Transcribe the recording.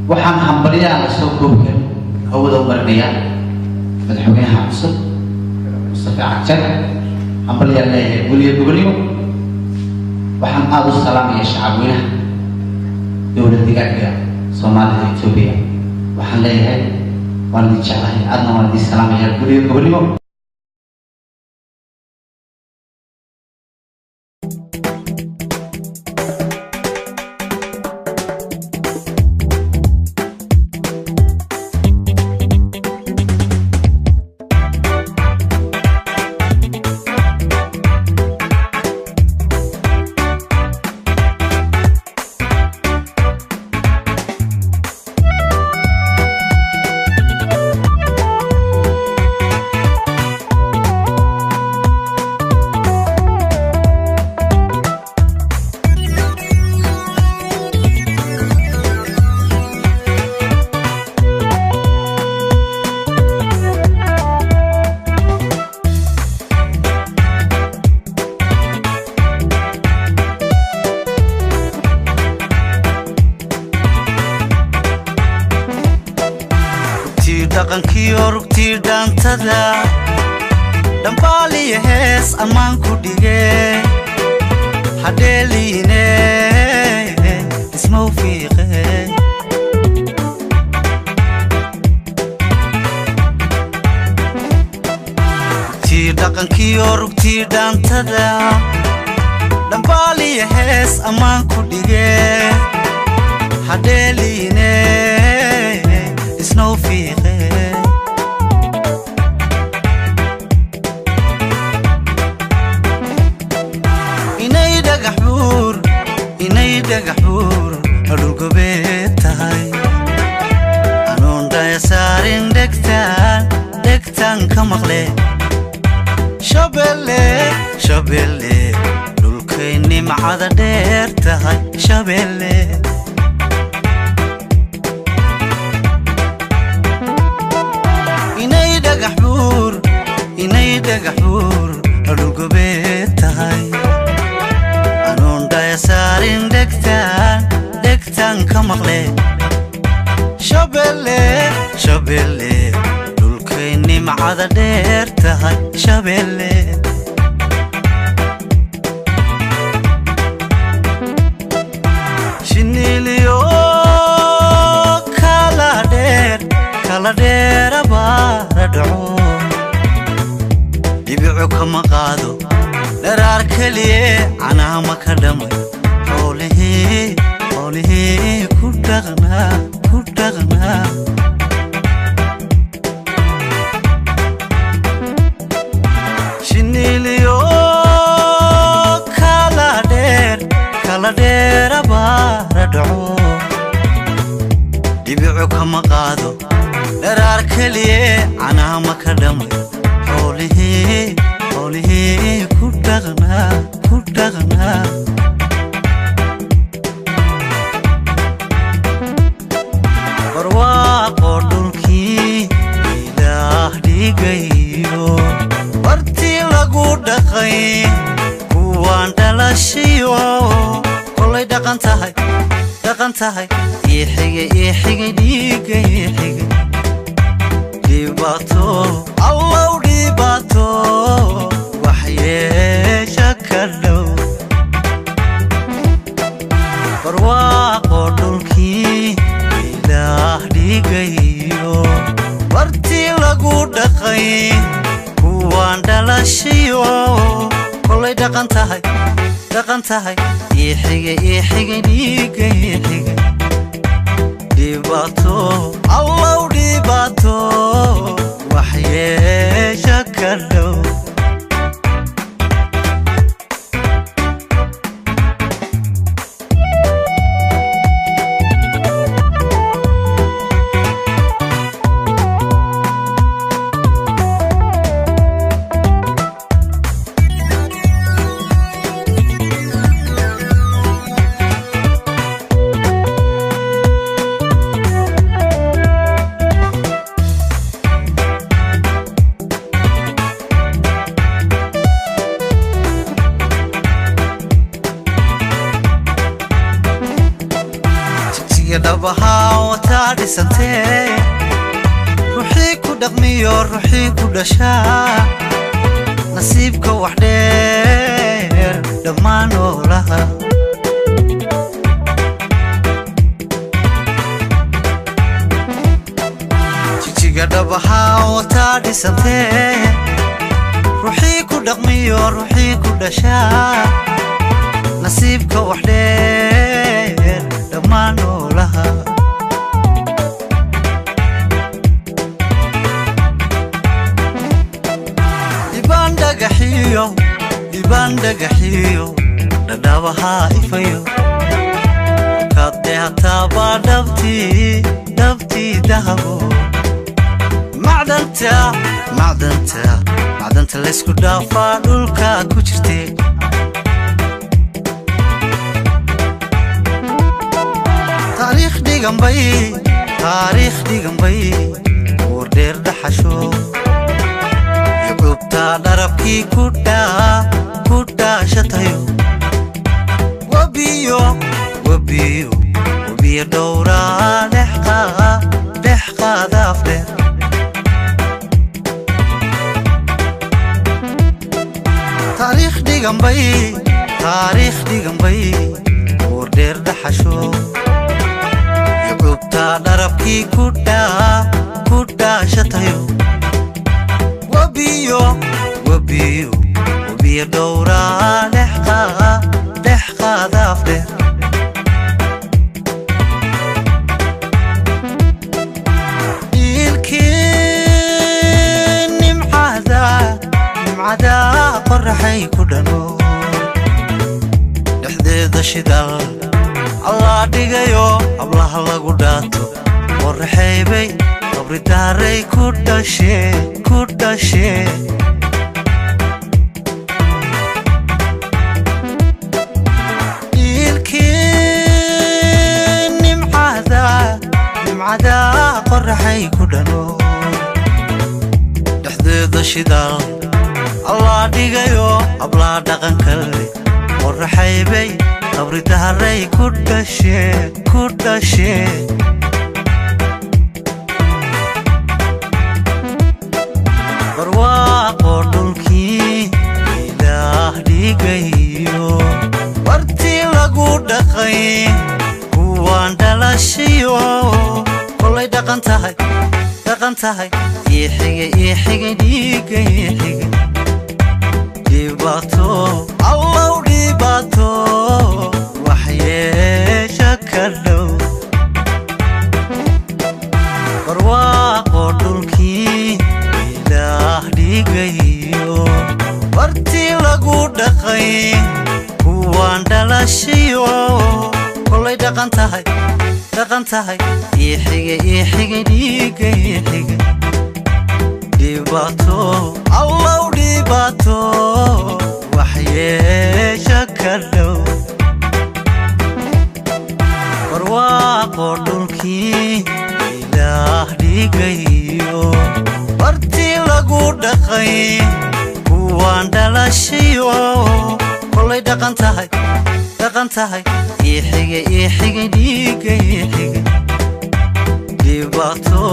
waxaan hambalyaha la soo koobay hawada marnaya madaxweynaha cusub Mustafa Cagjar hambalyaha leeyahay guriga goboliyo waxaan aad u salaamayaa shacabweynaha dowladda deegaanka Soomaaliya iyo Itoobiya waxaan leeyahay waan idin jeclahay aadna waan idin salaamayaa guriga goboliyo dhaqankii orugtii dhaantada dhambaaliya hees ammaan ku dhige hadheeliine isma u fiiqe dhaqankii orugtii dhaantada dhambaaliya hees ammaan ku dhige hadheeliine isna u fiiqe inay dhagax buur adhul gobeed tahay anoon dhaya saarin dhegtaan ka maqle shabeelle dhulkayni macada dheer tahay shabeelle inay dhagax buur adhul gobeed tahay anoon dhaya saarin dhegtaan ka maqle shabeelle dhulkayni macada dheer tahay shabeelle shiniliyo kala dheer abaara dhaco dhibicu kama qaado dharaar keliye canaama ka dhamay xoolihii ku dhaqnaa shiniliyo kala dheer abaara dhaco dhibicu kama qaado dharaar keliye canaama ka dhamay xoolihii ku dhaqnaa barwaaqo dhulkii ilaah dhigayo bartii lagu dhaqay kuwaan dhalashayo kolay dhaqan tahay iixigay dhiigay dhibaato allow dhibaato waxyeesha ka dhow barwaaqo dhulkii ilaah dhigayo bartii lagu dhaqay kuwaan dhalashayo kolay dhaqan tahay iixigay dhiigay dhibaato allow dhibaato waxyeesha ka dhow dhabaha wataa dhisantee ruuxii ku dhaqmiyo ruuxii ku dhashaa nasiibka wax dheer dhammaan noolaha jijiga dhabaha wataa dhisantee ruuxii ku dhaqmiyo ruuxii ku dhashaa nasiibka wax dheer dhammaan noolaha ibaan dhagaxiyo dhadhabaha ifayo kaadde hataabaa dhabtii dahabo macdanta laysku dhaafaa dhulka ku jirtee taariikh dhiganbay wardheer dhaxasho yugubtaa dharabkii ku dhaashatayo wabiyo dhowraa dhex qaadaaf dheer taariikh dhiganbay wardheer dhaxasho yugubtaa dharabkii ku dhaashatayo wabiyo dhowraa dhex qaadaaf dheer dhiilkii nimcada qoraxay ku dhano dhexdeeda shidaal allaa dhigayo hablaha lagu dhaato qoraxaybay qabridaaray ku dhashee nimcada qoraxay ku dhano dhexdeeda shidaal allaa dhigayo hablaa dhaqankale qoraxaybay qabridaaray ku dhashee barwaaqo dhulkii ilaah dhigayo bartii lagu dhaqay kuwaan dhalashayo kolay dhaqan tahay iixiga dhiiga dhibaato allow dhibaato waxyeesha ka dhow barwaaqo dhulkii ilaah dhigayo bartii lagu dhaqay kuwaan dhalashayo kolay dhaqan tahay iixiga dhiiga dhibaato allow dhibaato waxyeesha ka dhow barwaaqo dhulkii ilaah dhigayo bartii lagu dhaqay kuwaan dhalashayo kolay dhaqan tahay iixiga dhiiga dhibaato